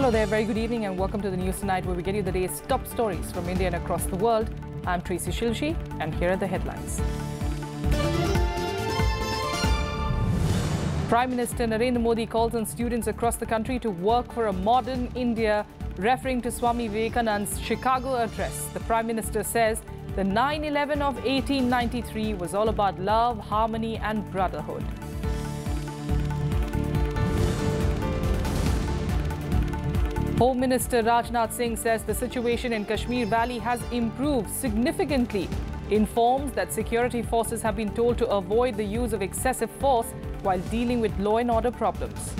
Hello there, very good evening and welcome to the news tonight where we get you the day's top stories from India and across the world. I'm Tracy Shilshi and here are the headlines. Prime Minister Narendra Modi calls on students across the country to work for a modern India, referring to Swami Vivekananda's Chicago address. The Prime Minister says the 9/11 of 1893 was all about love, harmony and brotherhood. Home Minister Rajnath Singh says the situation in Kashmir Valley has improved significantly. Informs that security forces have been told to avoid the use of excessive force while dealing with law and order problems.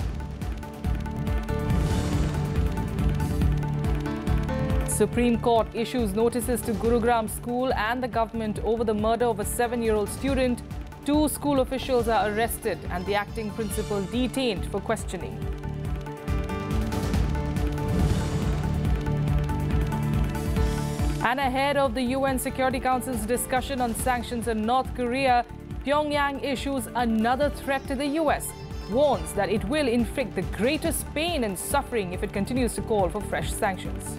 Supreme Court issues notices to Gurugram School and the government over the murder of a 7-year-old student. 2 school officials are arrested and the acting principal detained for questioning. And ahead of the UN Security Council's discussion on sanctions on North Korea, Pyongyang issues another threat to the US, warns that it will inflict the greatest pain and suffering if it continues to call for fresh sanctions.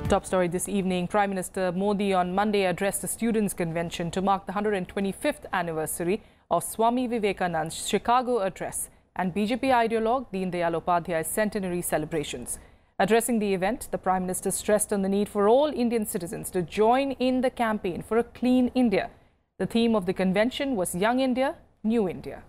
Top story this evening, Prime Minister Modi on Monday addressed the Students' Convention to mark the 125th anniversary of Swami Vivekananda's Chicago address and BJP ideologue Deen Dayal Upadhyay's centenary celebrations. Addressing the event, the Prime Minister stressed on the need for all Indian citizens to join in the campaign for a clean India. The theme of the convention was Young India, New India.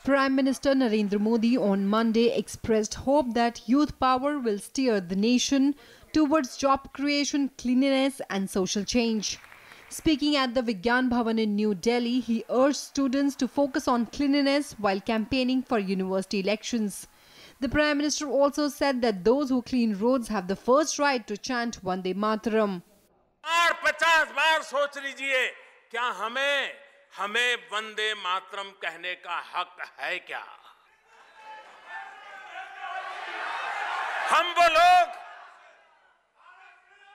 Prime Minister Narendra Modi on Monday expressed hope that youth power will steer the nation towards job creation, cleanliness and social change. Speaking at the Vigyan Bhavan in New Delhi, he urged students to focus on cleanliness while campaigning for university elections. The Prime Minister also said that those who clean roads have the first right to chant Vande Mataram. 50 बार सोच लीजिए, क्या हमें वंदे मातरम कहने का हक है क्या? हम वो लोग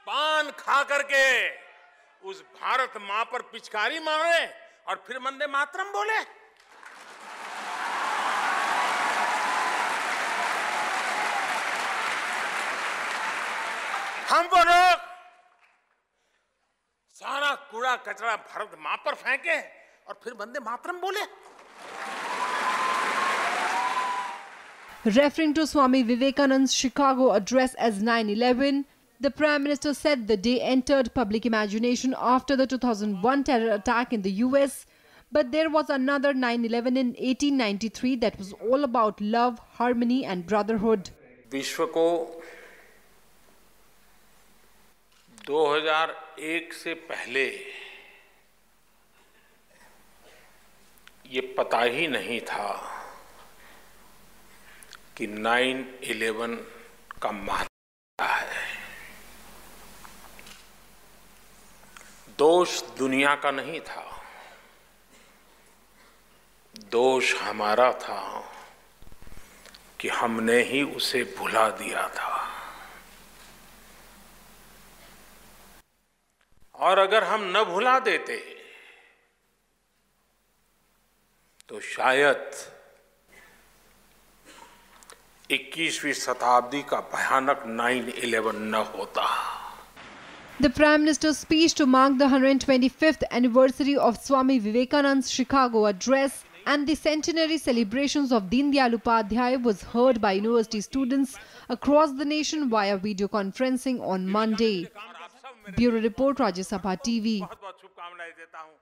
पान खा करके उस भारत मां पर पिचकारी मारे और फिर वंदे मातरम बोले? हम वो लोग सारा कूड़ा कचरा भारत मां पर फेंके और फिर वंदे मातरम बोले? Referring to Swami Vivekananda's Chicago address as 9/11, the Prime Minister said the day entered public imagination after the 2001 terror attack in the US, but there was another 9/11 in 1893 that was all about love, harmony and brotherhood. विश्व को 2001 से पहले ये पता ही नहीं था कि 9/11 का महत्व है। दोष दुनिया का नहीं था, दोष हमारा था कि हमने ही उसे भुला दिया था। और अगर हम न भुला देते तो शायद 21वीं शताब्दी का भयानक 9/11 न होता। The Prime Minister's speech to mark the 125th anniversary of Swami Vivekananda's Chicago address and the centenary celebrations of Deen Dayal Upadhyay was heard by university students across the nation via video conferencing on Monday. Bureau Report, Rajya Sabha TV.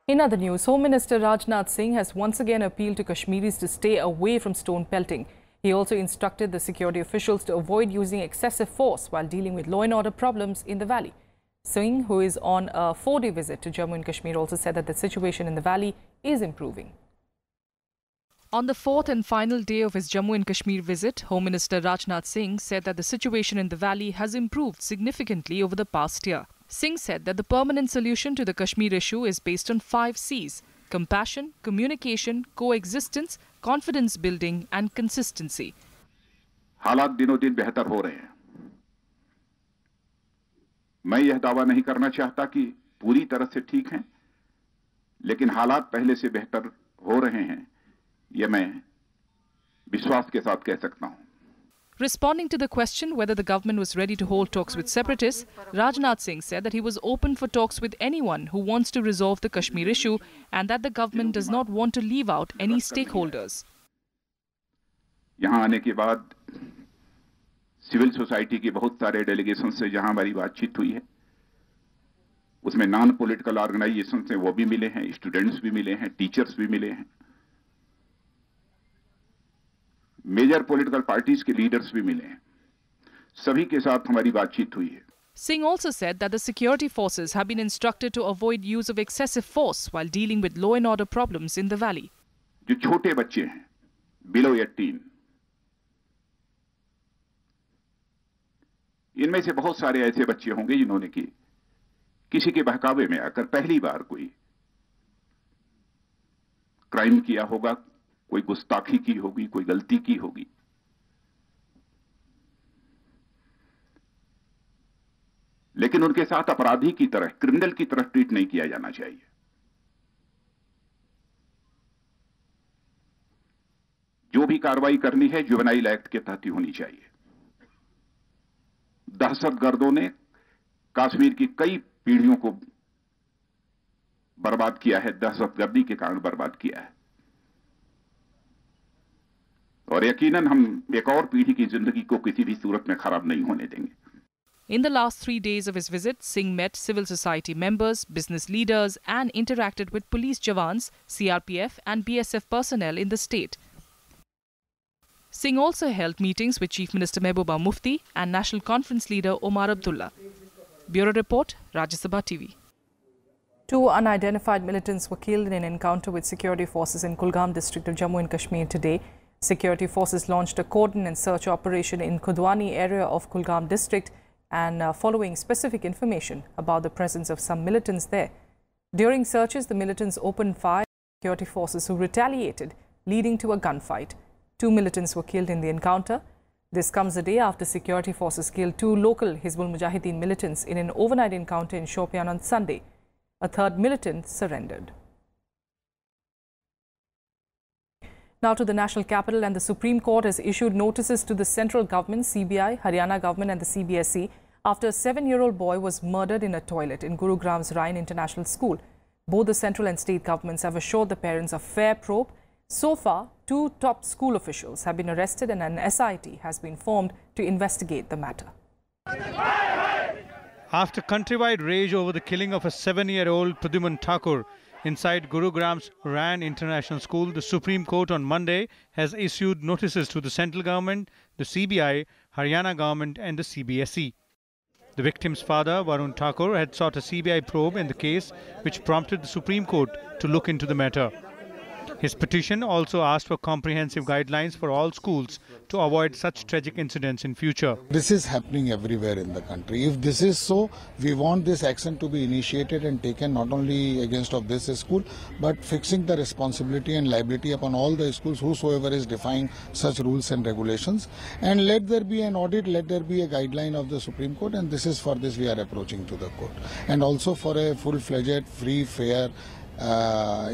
In other news, Home Minister Rajnath Singh has once again appealed to Kashmiris to stay away from stone pelting. He also instructed the security officials to avoid using excessive force while dealing with law and order problems in the valley. Singh, who is on a 4-day visit to Jammu and Kashmir, also said that the situation in the valley is improving. On the 4th and final day of his Jammu and Kashmir visit, Home Minister Rajnath Singh said that the situation in the valley has improved significantly over the past year. Singh said that the permanent solution to the Kashmir issue is based on 5 C's: compassion, communication, coexistence, confidence building and consistency. हालात दिनों दिन बेहतर हो रहे हैं। मैं यह दावा नहीं करना चाहता कि पूरी तरह से ठीक हैं, लेकिन हालात पहले से बेहतर हो रहे हैं, यह मैं विश्वास के साथ कह सकता हूं। Responding to the question whether the government was ready to hold talks with separatists, Rajnath Singh said that he was open for talks with anyone who wants to resolve the Kashmir issue and that the government does not want to leave out any stakeholders. यहां आने के बाद civil society के बहुत सारे delegation से जहां हमारी बातचीत हुई है, उसमें नॉन पॉलिटिकल ऑर्गेनाइजेशन से वो भी मिले हैं, स्टूडेंट्स भी मिले हैं, टीचर्स भी मिले हैं, मेजर पॉलिटिकल पार्टीज के लीडर्स भी मिले हैं, सभी के साथ हमारी बातचीत हुई है। Singh also said that the security forces have been instructed to avoid use of excessive force while dealing with law and order problems in the valley. जो छोटे बच्चे हैं, below 18, इनमें से बहुत सारे ऐसे बच्चे होंगे जिन्होंने कि किसी के बहकावे में आकर पहली बार कोई क्राइम किया होगा, कोई गुस्ताखी की होगी, कोई गलती की होगी। लेकिन उनके साथ अपराधी की तरह, क्रिमिनल की तरह ट्रीट नहीं किया जाना चाहिए। जो भी कार्रवाई करनी है जुवेनाइल एक्ट के तहत ही होनी चाहिए। दहशतगर्दों ने कश्मीर की कई पीढ़ियों को बर्बाद किया है, दहशतगर्दी के कारण बर्बाद किया है, और यकीनन हम एक और पीढ़ी की जिंदगी को किसी भी सूरत में खराब नहीं होने देंगे। In the last 3 days of his visit, Singh met civil society members, business leaders and interacted with police jawans, CRPF and BSF personnel in the state. Singh also held meetings with Chief Minister Mehbooba Mufti and National Conference leader Omar Abdullah. Bureau Report, Rajya Sabha TV. 2 unidentified militants were killed in an encounter with security forces in Kulgam district of Jammu and Kashmir today. Security forces launched a cordon and search operation in Kudwani area of Kulgam district and following specific information about the presence of some militants there. During searches, the militants opened fire on security forces who retaliated, leading to a gunfight. 2 militants were killed in the encounter. This comes a day after security forces killed 2 local Hizbul Mujahideen militants in an overnight encounter in Shopian on Sunday. A 3rd militant surrendered. Now to the national capital, and the Supreme Court has issued notices to the central government, CBI, Haryana government and the CBSE after a 7-year-old boy was murdered in a toilet in Gurugram's Ryan International School. Both the central and state governments have assured the parents of fair probe. So far, 2 top school officials have been arrested and an SIT has been formed to investigate the matter. After countrywide rage over the killing of a 7-year-old Pradyuman Thakur inside Gurugram's Ryan International School, the Supreme Court on Monday has issued notices to the central government, the CBI, Haryana government and the CBSE. The victim's father, Varun Thakur, had sought a CBI probe in the case, which prompted the Supreme Court to look into the matter. His petition also asked for comprehensive guidelines for all schools to avoid such tragic incidents in future. This is happening everywhere in the country. If this is so, we want this action to be initiated and taken not only against of this school, but fixing the responsibility and liability upon all the schools whosoever is defying such rules and regulations. And let there be an audit, let there be a guideline of the Supreme Court, and this is for this we are approaching to the court. And also for a full-fledged, free, fair,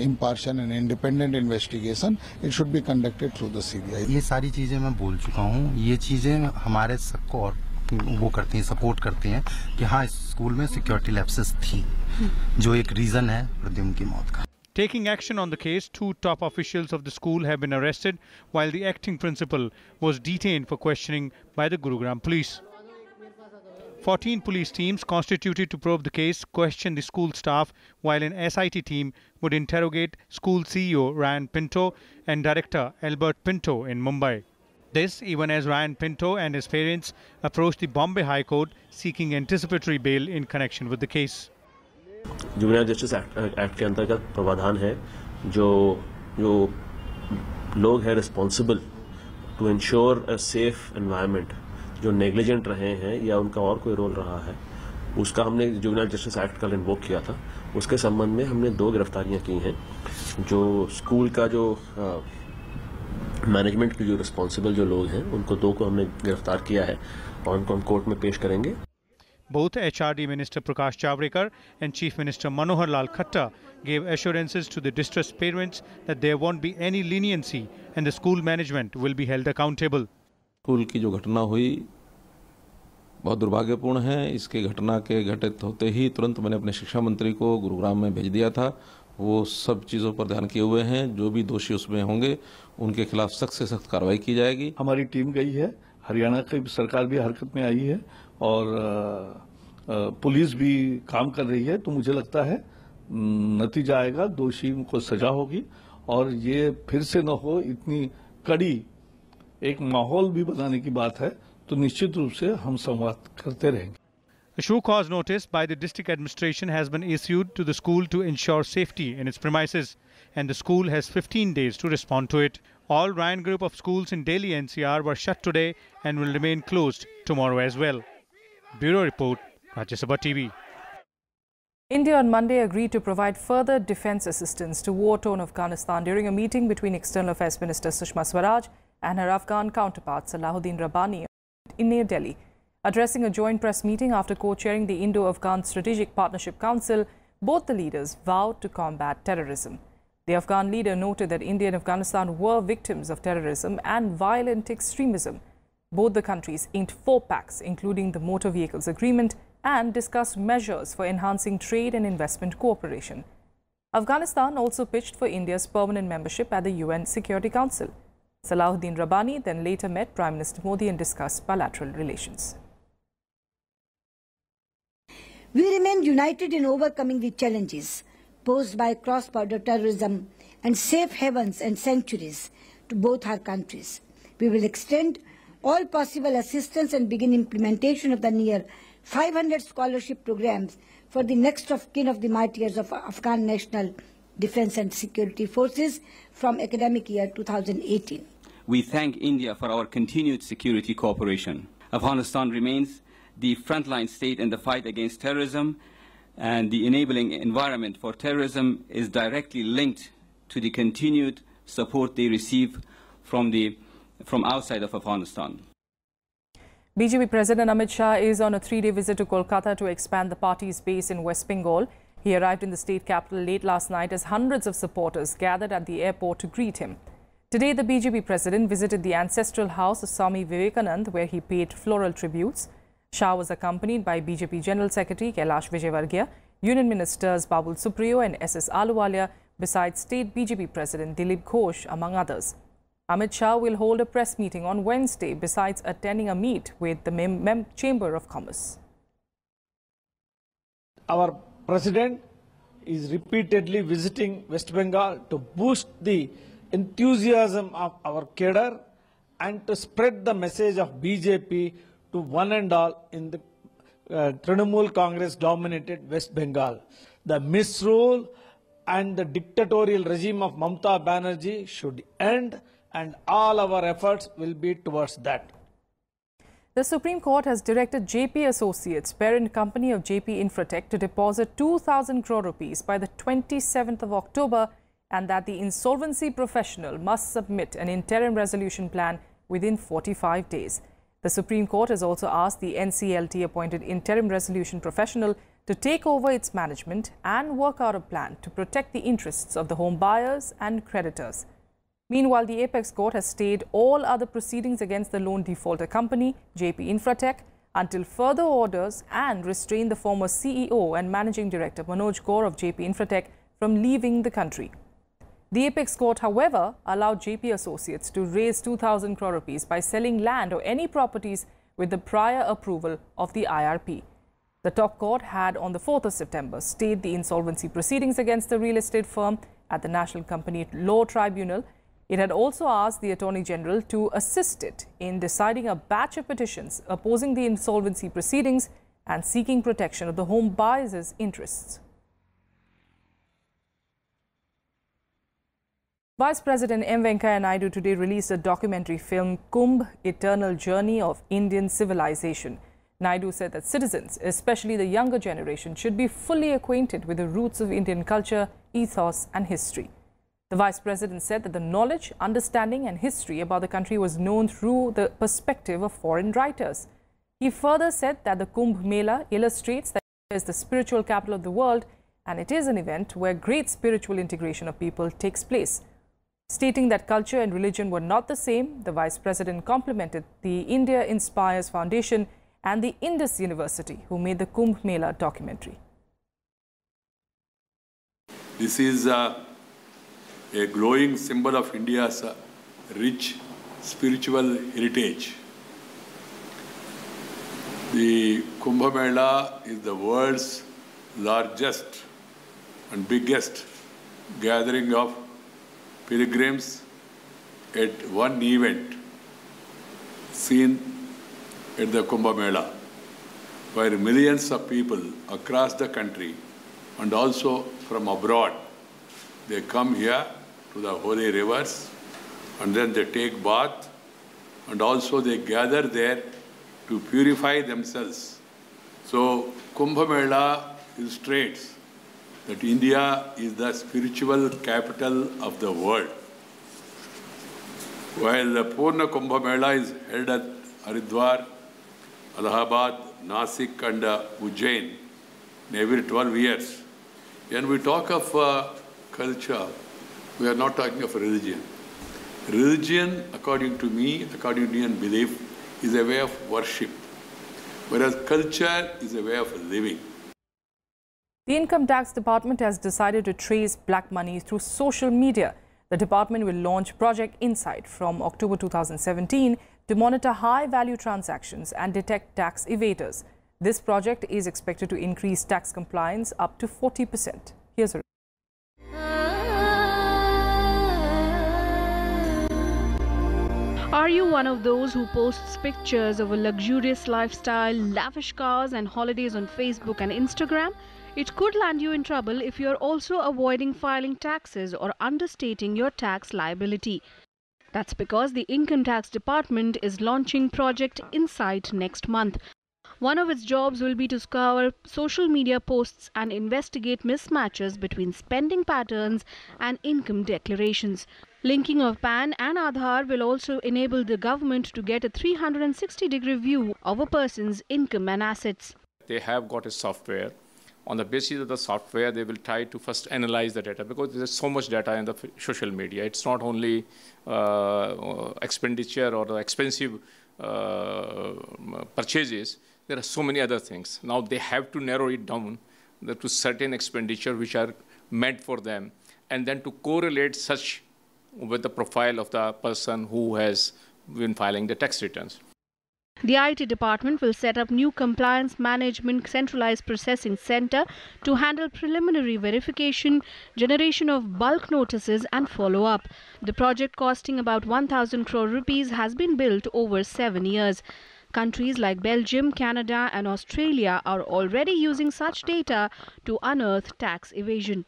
impartial and independent investigation, it should be conducted through the CBI. ये सारी चीजें मैं बोल चुका हूँ, ये चीजें हमारे सबको और वो करती हैं, सपोर्ट करती हैं कि हाँ इस स्कूल में सिक्योरिटी लैप्सेस थी, जो एक रीजन है प्रद्युम्न की मौत का. Taking action on the case, 2 top officials of the school have been arrested, while the acting principal was detained for questioning by the Gurugram police. 14 police teams constituted to probe the case questioned the school staff, while an SIT team would interrogate school CEO Ryan Pinto and director Albert Pinto in Mumbai. This even as Ryan Pinto and his parents approached the Bombay High Court seeking anticipatory bail in connection with the case. Juvenile justice act के अंतर्गत प्रावधान है जो लोग हैं responsible to ensure a safe environment, जो negligent रहे हैं या उनका और कोई रोल रहा है, उसका हमने जुवेनाइल जस्टिस एक्ट कल इन्वोक किया था. उसके संबंध में हमने 2 गिरफ्तारियां की हैं. जो स्कूल का जो मैनेजमेंट के जो रिस्पॉन्सिबल जो लोग हैं उनको 2 को हमने गिरफ्तार किया है और उनको हम कोर्ट में पेश करेंगे. Both HRD Minister Prakash Javadekar and Chief Minister Manohar Lal Khattar gave assurances to the distressed parents that there won't be any leniency and the school management will be held accountable. School की जो घटना हुई बहुत दुर्भाग्यपूर्ण है। इसके घटना के घटित होते ही तुरंत मैंने अपने शिक्षा मंत्री को गुरुग्राम में भेज दिया था। वो सब चीज़ों पर ध्यान किए हुए हैं। जो भी दोषी उसमें होंगे उनके खिलाफ सख्त से सख्त कार्रवाई की जाएगी। हमारी टीम गई है, हरियाणा की सरकार भी हरकत में आई है और पुलिस भी काम कर रही है। तो मुझे लगता है नतीजा आएगा, दोषी को सजा होगी और ये फिर से न हो। इतनी कड़ी एक माहौल भी बनाने की बात है, तो निश्चित रूप से हम संवाद करते रहेंगे। A show cause notice by the district administration has been issued to the school to ensure safety in its premises, and the school has 15 days to respond to it. All Ryan group of schools in Delhi NCR were shut today and will remain closed tomorrow as well. Bureau Report, Rajya Sabha TV. India on Monday agreed to provide further defence assistance to war-torn Afghanistan during a meeting between External Affairs Minister Sushma Swaraj and her Afghan counterpart Salahuddin Rabbani in New Delhi. Addressing a joint press meeting after co-chairing the Indo-Afghan Strategic Partnership Council, both the leaders vowed to combat terrorism. The Afghan leader noted that India and Afghanistan were victims of terrorism and violent extremism. Both the countries inked 4 pacts, including the Motor Vehicles Agreement, and discussed measures for enhancing trade and investment cooperation. Afghanistan also pitched for India's permanent membership at the UN Security Council. Salahuddin Rabbani then later met Prime Minister Modi and discussed bilateral relations. We remain united in overcoming the challenges posed by cross-border terrorism and safe havens and sanctuaries to both our countries. We will extend all possible assistance and begin implementation of the near 500 scholarship programs for the next of kin of the martyrs of Afghan National Defence and Security Forces from academic year 2018. We thank India for our continued security cooperation. Afghanistan remains the frontline state in the fight against terrorism, and the enabling environment for terrorism is directly linked to the continued support they receive from outside of Afghanistan. BJP President Amit Shah is on a 3-day visit to Kolkata to expand the party's base in West Bengal. He arrived in the state capital late last night as hundreds of supporters gathered at the airport to greet him. Today, the BJP president visited the ancestral house of Swami Vivekanand, where he paid floral tributes. Shah was accompanied by BJP General Secretary Kailash Vijayvargiya, Union Ministers Babul Supriyo and SS Ahluwalia, besides State BJP President Dilip Ghosh, among others. Amit Shah will hold a press meeting on Wednesday, besides attending a meet with the Chamber of Commerce. Our President is repeatedly visiting West Bengal to boost the enthusiasm of our cadre and to spread the message of BJP to one and all in the Trinamool Congress-dominated West Bengal. The misrule and the dictatorial regime of Mamata Banerjee should end, and all our efforts will be towards that. The Supreme Court has directed JP Associates, parent company of JP Infratech, to deposit 2,000 crore rupees by the 27th of October, and that the insolvency professional must submit an interim resolution plan within 45 days. The Supreme Court has also asked the NCLT-appointed interim resolution professional to take over its management and work out a plan to protect the interests of the home buyers and creditors. Meanwhile, the Apex Court has stayed all other proceedings against the loan defaulter company, JP Infratech, until further orders, and restrained the former CEO and Managing Director Manoj Gaur of JP Infratech from leaving the country. The Apex Court, however, allowed JP Associates to raise 2,000 crore rupees by selling land or any properties with the prior approval of the IRP. The top court had on the 4th of September stayed the insolvency proceedings against the real estate firm at the National Company Law Tribunal. It had also asked the Attorney General to assist it in deciding a batch of petitions opposing the insolvency proceedings and seeking protection of the home buyers' interests. Vice President M. Venkaiah Naidu today released a documentary film, Kumbh, Eternal Journey of Indian Civilization. Naidu said that citizens, especially the younger generation, should be fully acquainted with the roots of Indian culture, ethos and history. The Vice President said that the knowledge, understanding and history about the country was known through the perspective of foreign writers. He further said that the Kumbh Mela illustrates that India is the spiritual capital of the world and it is an event where great spiritual integration of people takes place. Stating that culture and religion were not the same, the Vice President complimented the India Inspires Foundation and the Indus University, who made the Kumbh Mela documentary. This is a glowing symbol of India's rich spiritual heritage. The Kumbh Mela is the world's largest and biggest gathering of pilgrims at one event seen at the Kumbh Mela, where millions of people across the country and also from abroad, they come here to the holy rivers and then they take bath and also they gather there to purify themselves. So Kumbh Mela illustrates that India is the spiritual capital of the world. While the Purna Kumbh Mela is held at Haridwar, Allahabad, Nasik and Ujjain every 12 years. When we talk of culture, we are not talking of religion. Religion, according to me, according to Indian belief, is a way of worship, whereas culture is a way of living. The Income Tax Department has decided to trace black money through social media. The department will launch Project Insight from October 2017 to monitor high-value transactions and detect tax evaders. This project is expected to increase tax compliance up to 40%. Here's a Are you one of those who posts pictures of a luxurious lifestyle, lavish cars and holidays on Facebook and Instagram? It could land you in trouble if you're also avoiding filing taxes or understating your tax liability. That's because the Income Tax Department is launching Project Insight next month. One of its jobs will be to scour social media posts and investigate mismatches between spending patterns and income declarations. Linking of PAN and Aadhaar will also enable the government to get a 360-degree view of a person's income and assets. They have got a software. On the basis of the software, they will try to first analyze the data because there's so much data in the social media. It's not only expenditure or the expensive purchases. There are so many other things. Now they have to narrow it down to certain expenditure which are meant for them, and then to correlate such with the profile of the person who has been filing the tax returns. The IT department will set up new compliance management centralized processing center to handle preliminary verification, generation of bulk notices and follow-up. The project, costing about 1,000 crore rupees, has been built over 7 years. Countries like Belgium, Canada and Australia are already using such data to unearth tax evasion.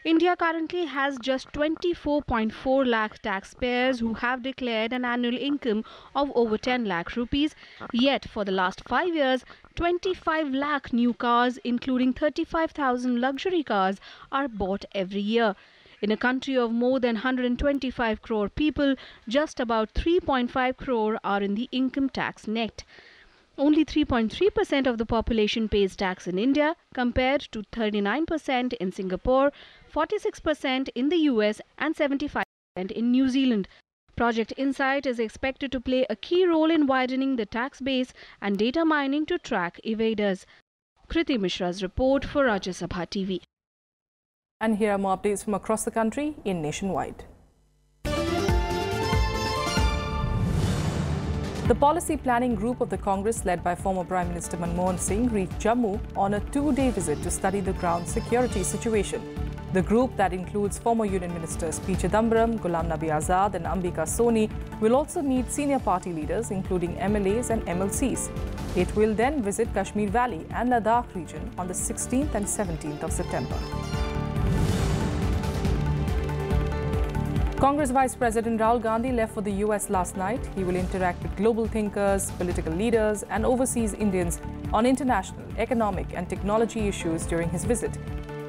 India currently has just 24.4 lakh taxpayers who have declared an annual income of over 10 lakh rupees. Yet for the last 5 years, 25 lakh new cars, including 35,000 luxury cars, are bought every year. In a country of more than 125 crore people, just about 3.5 crore are in the income tax net. Only 3.3% of the population pays tax in India, compared to 39% in Singapore, 46% in the US and 75% in New Zealand. Project Insight is expected to play a key role in widening the tax base and data mining to track evaders. Kriti Mishra's report for Rajya Sabha TV. And here are more updates from across the country in Nationwide. The policy planning group of the Congress, led by former Prime Minister Manmohan Singh, reached Jammu on a 2-day visit to study the ground security situation. The group, that includes former Union Ministers P. Chidambaram, Ghulam Nabi Azad and Ambika Soni, will also meet senior party leaders, including MLAs and MLCs. It will then visit Kashmir Valley and Ladakh region on the 16th and 17th of September. Congress Vice President Rahul Gandhi left for the US last night. He will interact with global thinkers, political leaders and overseas Indians on international, economic and technology issues during his visit.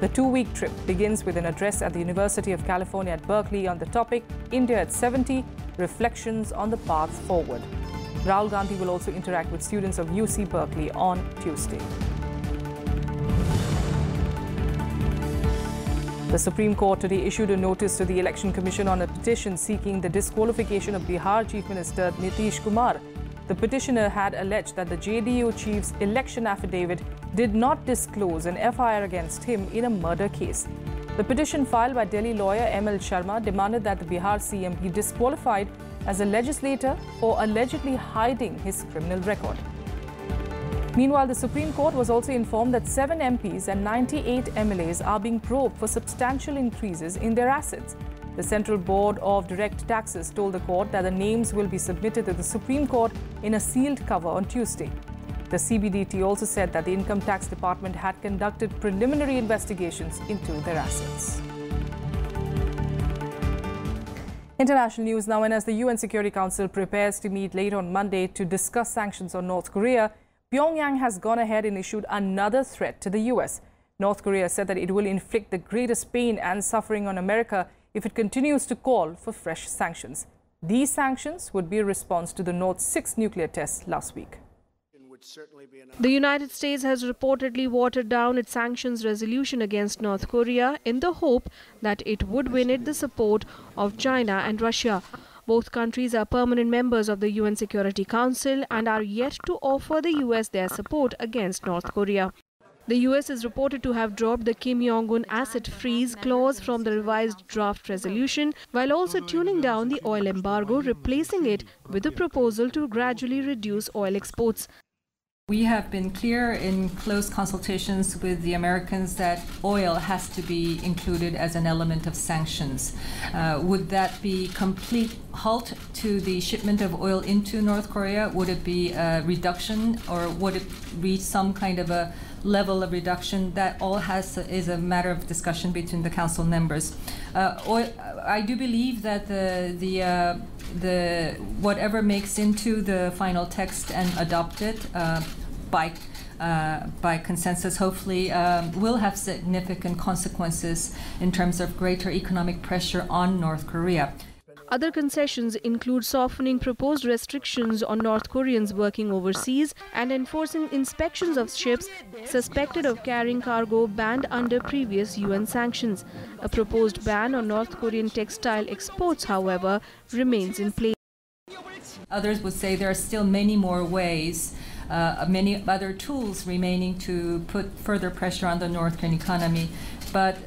The 2-week trip begins with an address at the University of California at Berkeley on the topic India at 70, Reflections on the Path Forward. Rahul Gandhi will also interact with students of UC Berkeley on Tuesday. The Supreme Court today issued a notice to the Election Commission on a petition seeking the disqualification of Bihar Chief Minister Nitish Kumar. The petitioner had alleged that the JDU chief's election affidavit did not disclose an FIR against him in a murder case. The petition filed by Delhi lawyer ML Sharma demanded that the Bihar CM be disqualified as a legislator for allegedly hiding his criminal record. Meanwhile, the Supreme Court was also informed that 7 MPs and 98 MLAs are being probed for substantial increases in their assets. The Central Board of Direct Taxes told the court that the names will be submitted to the Supreme Court in a sealed cover on Tuesday. The CBDT also said that the Income Tax Department had conducted preliminary investigations into their assets. International news now, and as the UN Security Council prepares to meet late on Monday to discuss sanctions on North Korea, Pyongyang has gone ahead and issued another threat to the US. North Korea said that it will inflict the greatest pain and suffering on America if it continues to call for fresh sanctions. These sanctions would be a response to the North's 6 nuclear tests last week. The United States has reportedly watered down its sanctions resolution against North Korea in the hope that it would win it the support of China and Russia. Both countries are permanent members of the UN Security Council and are yet to offer the US their support against North Korea. The US is reported to have dropped the Kim Jong-un asset freeze clause from the revised draft resolution, while also tuning down the oil embargo, replacing it with a proposal to gradually reduce oil exports. We have been clear in close consultations with the Americans that oil has to be included as an element of sanctions. Would that be complete halt to the shipment of oil into North Korea? Would it be a reduction, or would it reach some kind of a level of reduction? That all is a matter of discussion between the council members. I do believe that the whatever makes into the final text and adopted by consensus, hopefully, will have significant consequences in terms of greater economic pressure on North Korea. Other concessions include softening proposed restrictions on North Koreans working overseas and enforcing inspections of ships suspected of carrying cargo banned under previous UN sanctions. A proposed ban on North Korean textile exports, however, remains in place. Others would say there are still many more ways, many other tools remaining to put further pressure on the North Korean economy. But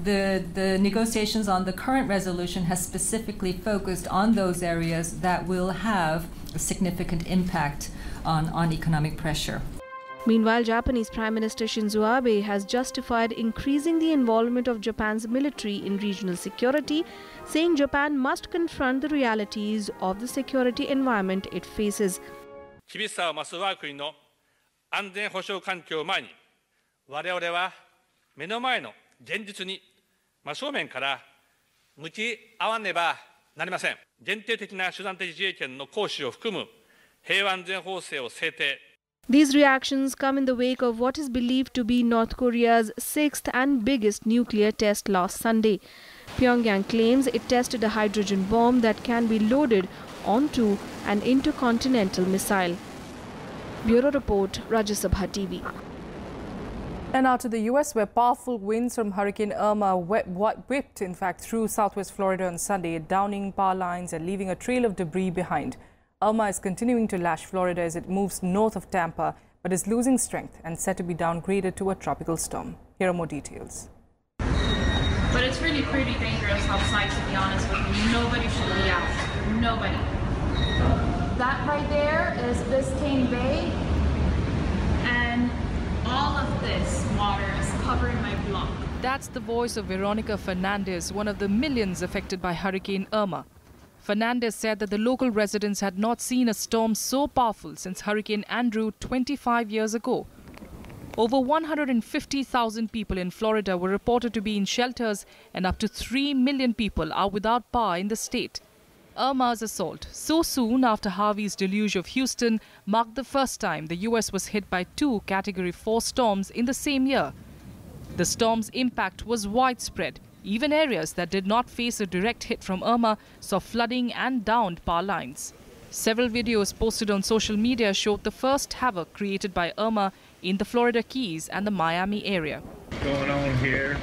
the negotiations on the current resolution has specifically focused on those areas that will have a significant impact on economic pressure. Meanwhile, Japanese Prime Minister Shinzo Abe has justified increasing the involvement of Japan's military in regional security, saying Japan must confront the realities of the security environment it faces. 厳しさを増す我が国の安全保障環境を前に、我々は目の前の現実に真正面から向き合わねばなりません。限定的な手段的自衛権の行使を含む平和安全法制を制定。 These reactions come in the wake of what is believed to be North Korea's 6th and biggest nuclear test last Sunday. Pyongyang claims it tested a hydrogen bomb that can be loaded onto an intercontinental missile. Bureau Report, Rajya Sabha TV. And now to the U.S., where powerful winds from Hurricane Irma whipped, in fact, through southwest Florida on Sunday, downing power lines and leaving a trail of debris behind. Irma is continuing to lash Florida as it moves north of Tampa, but is losing strength and set to be downgraded to a tropical storm. Here are more details. But it's really pretty dangerous outside, to be honest with you. Nobody should be out. Nobody. That right there is Biscayne Bay, and all of this water is covering my block. That's the voice of Veronica Fernandez, one of the millions affected by Hurricane Irma. Fernandez said that the local residents had not seen a storm so powerful since Hurricane Andrew 25 years ago. Over 150,000 people in Florida were reported to be in shelters, and up to 3 million people are without power in the state. Irma's assault, so soon after Harvey's deluge of Houston, marked the first time the U.S. was hit by 2 Category 4 storms in the same year. The storm's impact was widespread. Even areas that did not face a direct hit from Irma saw flooding and downed power lines. Several videos posted on social media showed the first havoc created by Irma in the Florida Keys and the Miami area. What's going on here?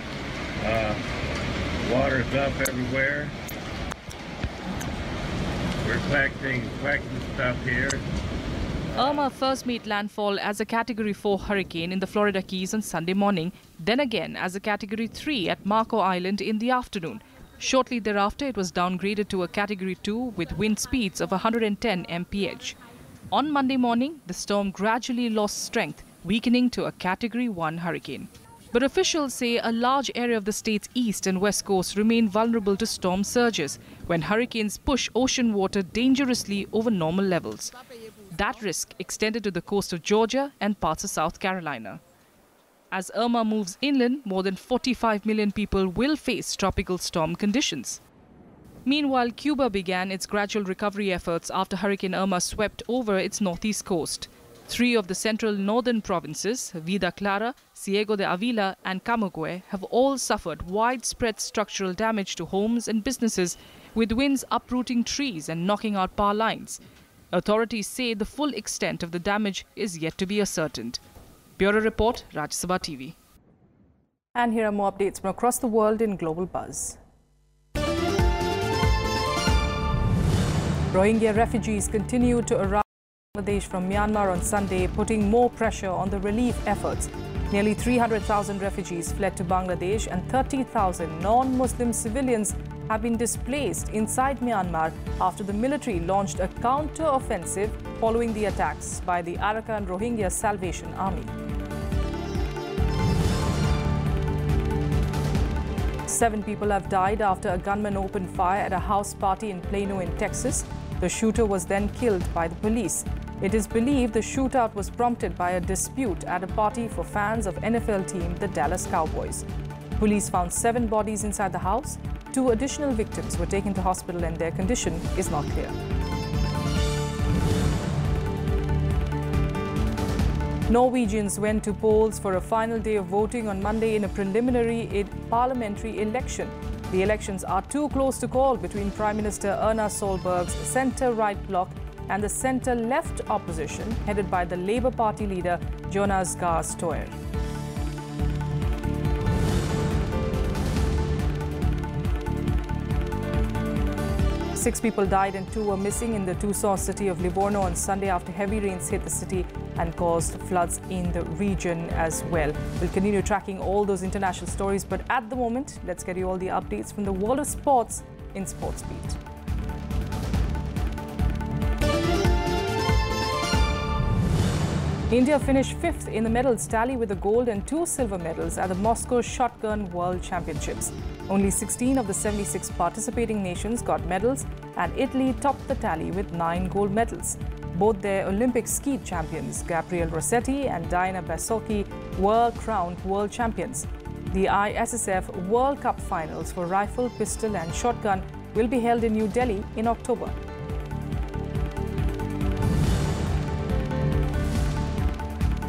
Water's up everywhere. We're collecting stuff here. Irma first made landfall as a Category 4 hurricane in the Florida Keys on Sunday morning, then again as a Category 3 at Marco Island in the afternoon. Shortly thereafter, it was downgraded to a Category 2 with wind speeds of 110 mph. On Monday morning, the storm gradually lost strength, weakening to a Category 1 hurricane. But officials say a large area of the state's east and west coast remain vulnerable to storm surges when hurricanes push ocean water dangerously over normal levels. That risk extended to the coast of Georgia and parts of South Carolina. As Irma moves inland, more than 45 million people will face tropical storm conditions. Meanwhile, Cuba began its gradual recovery efforts after Hurricane Irma swept over its northeast coast. 3 of the central northern provinces, Vida Clara, Ciego de Avila and Camagüey, have all suffered widespread structural damage to homes and businesses, with winds uprooting trees and knocking out power lines. Authorities say the full extent of the damage is yet to be ascertained. Bureau Report, Rajya Sabha TV. And here are more updates from across the world in Global Buzz. Rohingya refugees continue to arrive in Bangladesh from Myanmar on Sunday, putting more pressure on the relief efforts. Nearly 300,000 refugees fled to Bangladesh and 30,000 non-Muslim civilians have been displaced inside Myanmar after the military launched a counter-offensive following the attacks by the Arakan Rohingya Salvation Army. 7 people have died after a gunman opened fire at a house party in Plano in Texas. The shooter was then killed by the police. It is believed the shootout was prompted by a dispute at a party for fans of NFL team the Dallas Cowboys. Police found 7 bodies inside the house. 2 additional victims were taken to hospital and their condition is not clear. Norwegians went to polls for a final day of voting on Monday in a preliminary parliamentary election. The elections are too close to call between Prime Minister Erna Solberg's centre-right bloc and the centre-left opposition headed by the Labour Party leader Jonas Gahr Støre. Six people died and 2 were missing in the Tucson city of Livorno on Sunday after heavy rains hit the city and caused floods in the region as well. We'll continue tracking all those international stories, but at the moment, let's get you all the updates from the world of sports in Sports Beat. India finished 5th in the medals tally with a gold and 2 silver medals at the Moscow Shotgun World Championships. Only 16 of the 76 participating nations got medals, and Italy topped the tally with 9 gold medals. Both their Olympic skeet champions, Gabriele Rossetti and Diana Bassocchi, were crowned world champions. The ISSF World Cup finals for rifle, pistol and shotgun will be held in New Delhi in October.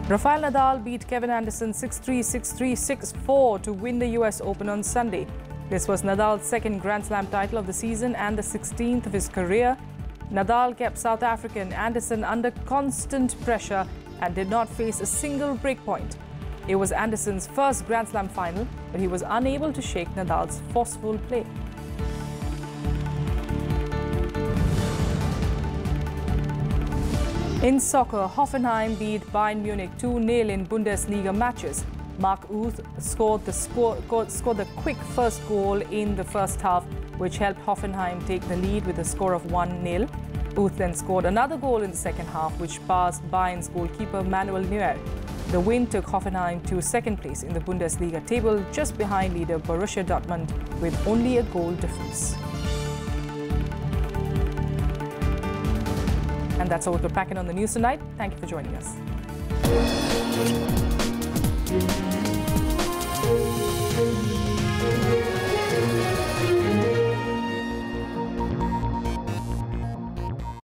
Rafael Nadal beat Kevin Anderson 6-3, 6-3, 6-4 to win the US Open on Sunday. This was Nadal's second Grand Slam title of the season and the 16th of his career. Nadal kept South African Anderson under constant pressure and did not face a single breakpoint. It was Anderson's first Grand Slam final, but he was unable to shake Nadal's forceful play. In soccer, Hoffenheim beat Bayern Munich 2-0 in Bundesliga matches. Mark Uth scored the quick first goal in the first half, which helped Hoffenheim take the lead with a score of 1-0. Uth then scored another goal in the second half, which passed Bayern's goalkeeper Manuel Neuer. The win took Hoffenheim to second place in the Bundesliga table, just behind leader Borussia Dortmund, with only a goal difference. And that's all we're packing on the news tonight. Thank you for joining us.